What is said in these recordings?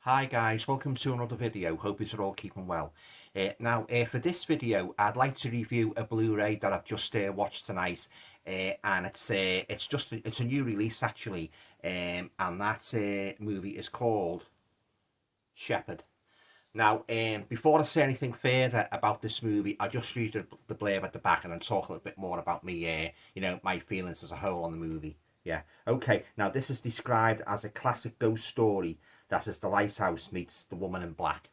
Hi guys, welcome to another video. Hope you're all keeping well. For this video, I'd like to review a Blu-ray that I've just watched tonight, and it's a new release actually, and that movie is called Shepherd. Now, before I say anything further about this movie, I'll just read the blurb at the back and then talk a little bit more about me, my feelings as a whole on the movie. Yeah. Okay. Now, this is described as a classic ghost story that is the lighthouse meets the woman in black.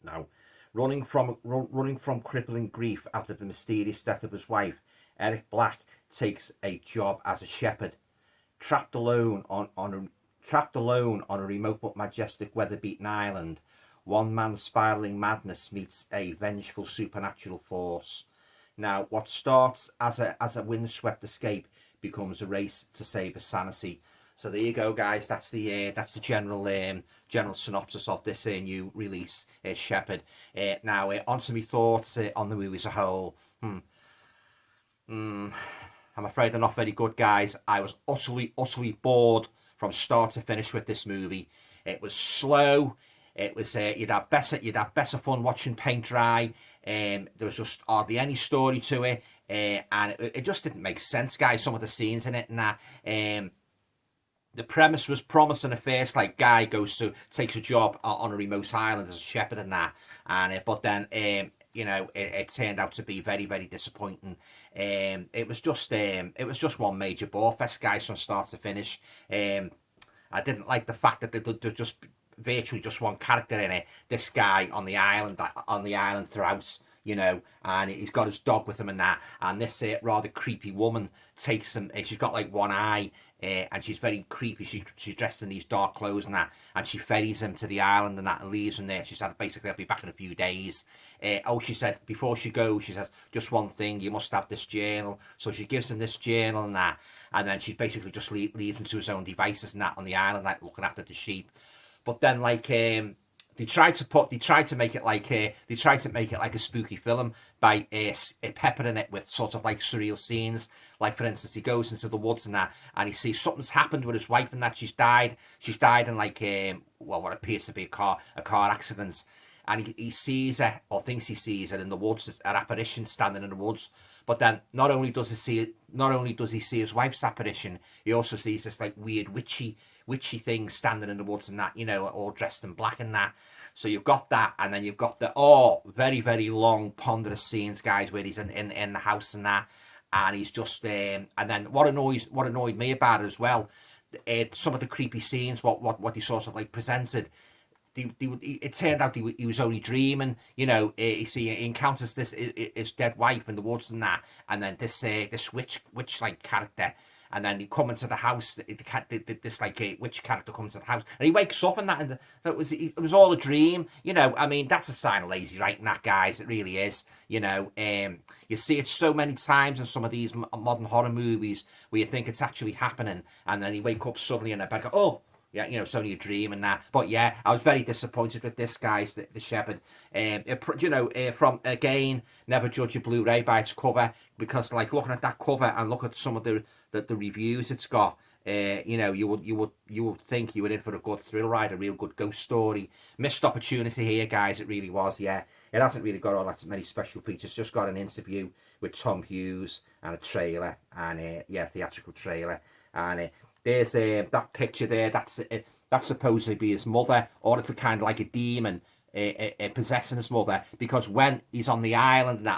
Now, running from crippling grief after the mysterious death of his wife, Eric Black takes a job as a shepherd, trapped alone on a remote but majestic weather-beaten island. One man's spiraling madness meets a vengeful supernatural force. Now, what starts as a windswept escape becomes a race to save his sanity. So there you go, guys. That's the general synopsis of this new release, Shepherd. On to my thoughts on the movie as a whole. I'm afraid they're not very good, guys. I was utterly bored from start to finish with this movie. It was slow. It was you'd have better fun watching paint dry. There was just hardly any story to it, and it just didn't make sense, guys. Some of the scenes in it and that. The premise was promising at first, like guy takes a job on a remote island as a shepherd and that, but then it turned out to be very disappointing. It was just one major bore fest, guys, from start to finish. I didn't like the fact that there just virtually just one character in it. This guy on the island throughout, and he's got his dog with him and that. And this rather creepy woman takes him. She's got like one eye, and she's very creepy. She's dressed in these dark clothes and that, and she ferries him to the island and that, and leaves him there. She said basically I'll be back in a few days. She said before she goes, she says just one thing: you must have this journal. So she gives him this journal and that, and then she basically just leaves him to his own devices and that on the island, like looking after the sheep. But then they tried to make it like a spooky film by peppering it with sort of like surreal scenes. Like for instance, he goes into the woods and that, and he sees something's happened with his wife and that she's died. She's died in what appears to be a car accident. And he sees her, or thinks he sees her in the woods, an apparition standing in the woods. But then not only does he see his wife's apparition, he also sees this like weird witchy thing standing in the woods and that, all dressed in black and that. So you've got that, and then you've got the very long ponderous scenes, guys, where he's in the house and that, and he's just and then what annoyed me about it as well, some of the creepy scenes, what he sort of like presented. It turned out he was only dreaming. He encounters his dead wife in the woods and that, and then this witch like character, and then he come into the house. This like a witch character comes to the house, and he wakes up and that, and it was all a dream. I mean, that's a sign of lazy writing, that, guys. It really is. You see it so many times in some of these modern horror movies where you think it's actually happening, and then you wake up suddenly in a bed, go, oh. Yeah, it's only a dream and that. But yeah, I was very disappointed with this, guys, the Shepherd. From again, never judge a Blu-ray by its cover, because like looking at that cover and look at some of the reviews it's got, you would think you were in for a good thrill ride, a real good ghost story. Missed opportunity here, guys. It really was. Yeah, it hasn't really got all that many special features. Just got an interview with Tom Hughes and a trailer, and theatrical trailer, and there's that picture there. That's supposed to be his mother, or it's a kind of like a demon possessing his mother. Because when he's on the island,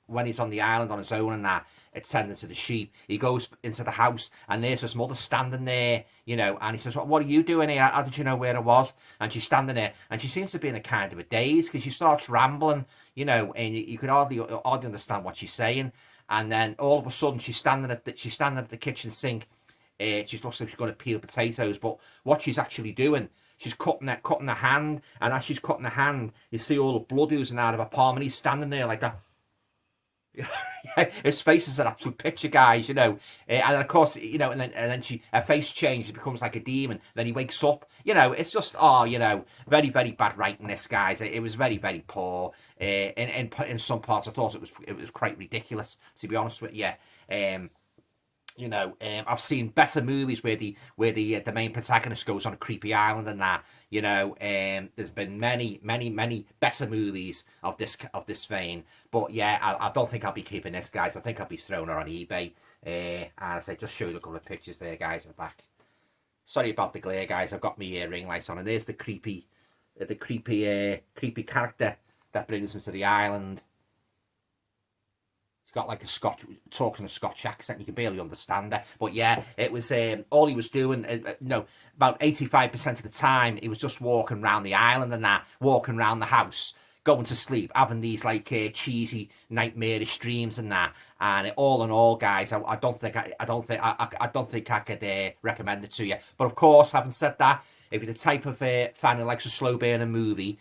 when he's on the island on his own and that, attending to the sheep, he goes into the house and there's his mother standing there, and he says, "What are you doing here? How did you know where I was?" And she's standing there, and she seems to be in a kind of a daze because she starts rambling, and you could hardly understand what she's saying. And then all of a sudden, she's standing at the kitchen sink. She looks like she's going to peel potatoes, but what she's actually doing, she's cutting her hand, and as she's cutting her hand, you see all the blood oozing out of her palm, and he's standing there like that. His face is an absolute picture, guys. And then of course, and then her face changes, it becomes like a demon. Then he wakes up. It's just very bad writing, this, guys. It was very poor. In some parts, I thought it was quite ridiculous, to be honest with you. You know, I've seen better movies where the main protagonist goes on a creepy island and that. You know, there's been many better movies of this vein. But yeah, I don't think I'll be keeping this, guys. I think I'll be throwing her on eBay. And I say, just show you a couple of pictures there, guys, at the back. Sorry about the glare, guys. I've got my ring lights on, and there's creepy character that brings him to the island. Got like a Scotch, talking a Scotch accent. You can barely understand it. But yeah, it was all he was doing. About 85% of the time, he was just walking around the island and that, walking around the house, going to sleep, having these like cheesy, nightmarish dreams and that. And all in all, guys, I don't think I could recommend it to you. But of course, having said that, if you're the type of fan who likes a slow burner movie,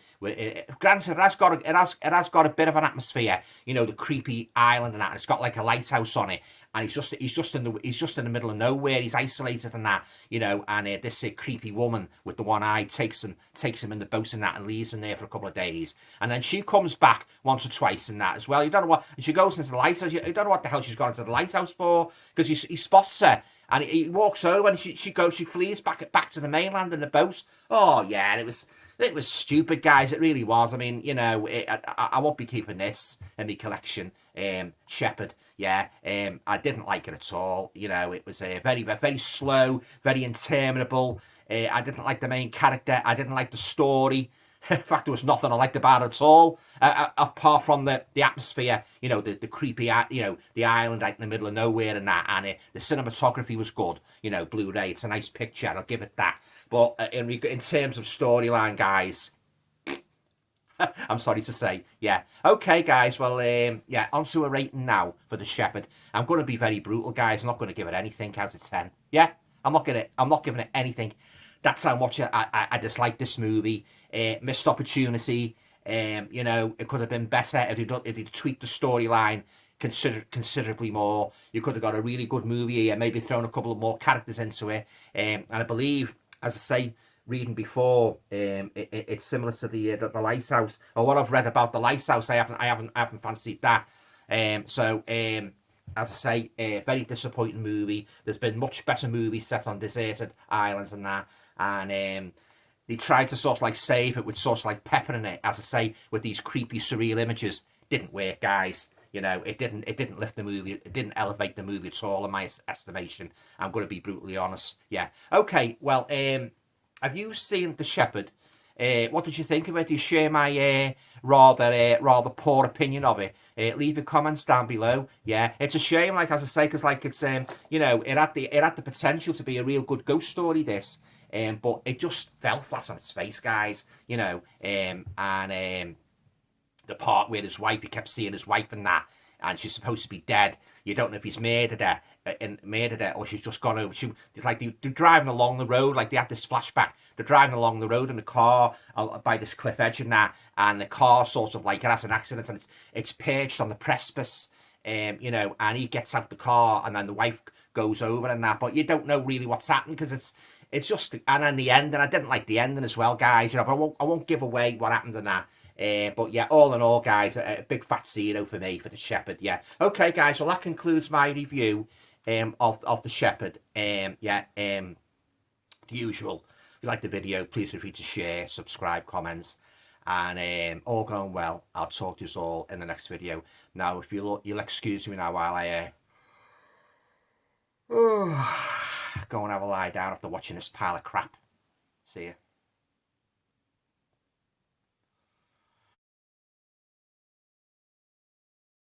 granted, it has got a bit of an atmosphere, you know, the creepy island and that, and it's got like a lighthouse on it, and he's just in the middle of nowhere, he's isolated and that, you know, and this creepy woman with the one eye takes him in the boat and that, and leaves him there for a couple of days, and then she comes back once or twice in that as well. You don't know what, and she goes into the lighthouse. You don't know what the hell she's gone into the lighthouse for, because he spots her. And he walks over, and she flees back to the mainland in the boat. Oh yeah, and it was stupid, guys. It really was. I mean, you know, I won't be keeping this in my collection. Shepherd, yeah. I didn't like it at all. You know, it was very slow, very interminable. I didn't like the main character. I didn't like the story. In fact, there was nothing I liked about it at all, apart from the atmosphere, you know, the creepy, you know, the island out in the middle of nowhere and that, and the cinematography was good, you know, Blu-ray, it's a nice picture, I'll give it that. But in terms of storyline, guys, I'm sorry to say, yeah. Okay, guys, well, yeah, onto a rating now for The Shepherd. I'm going to be very brutal, guys. I'm not going to give it anything out of 10. Yeah, I'm not giving it anything. That's how much I dislike this movie. Missed opportunity. You know, it could have been better if you tweaked the storyline considerably more. You could have got a really good movie here, maybe thrown a couple of more characters into it. And I believe, as I say, reading before, it's similar to the Lighthouse, or what I've read about the Lighthouse. I haven't fancied that. As I say, a very disappointing movie. There's been much better movies set on deserted islands and that, and they tried to sort of like save it with sort of like pepper in it, as I say, with these creepy, surreal images. Didn't work, guys. You know, it didn't lift the movie. It didn't elevate the movie at all, in my estimation. I'm going to be brutally honest. Yeah. Okay. Well, have you seen The Shepherd? What did you think of it? Do you share my rather poor opinion of it? Leave your comments down below. Yeah, it's a shame, like, as I say, because like it's you know, it had the potential to be a real good ghost story, this, but it just fell flat on its face, guys. You know, and the part where his wife, he kept seeing his wife and that, and she's supposed to be dead. You don't know if he's murdered her, or she's just gone over. They're driving along the road, like they had this flashback. They're driving along the road in the car by this cliff edge and that, and the car sort of like, it has an accident, and it's perched on the precipice, you know, and he gets out the car, and then the wife goes over and that, but you don't know really what's happened, because it's just, and then the ending, I didn't like the ending as well, guys, you know, but I won't give away what happened in that. But yeah, all in all, guys, a big fat 0 for me for The Shepherd. Yeah. Okay, guys. Well, that concludes my review of The Shepherd. The usual. If you like the video, please feel free to share, subscribe, comments, and all going well. I'll talk to you all in the next video. Now, if you'll excuse me now while I go and have a lie down after watching this pile of crap. See you.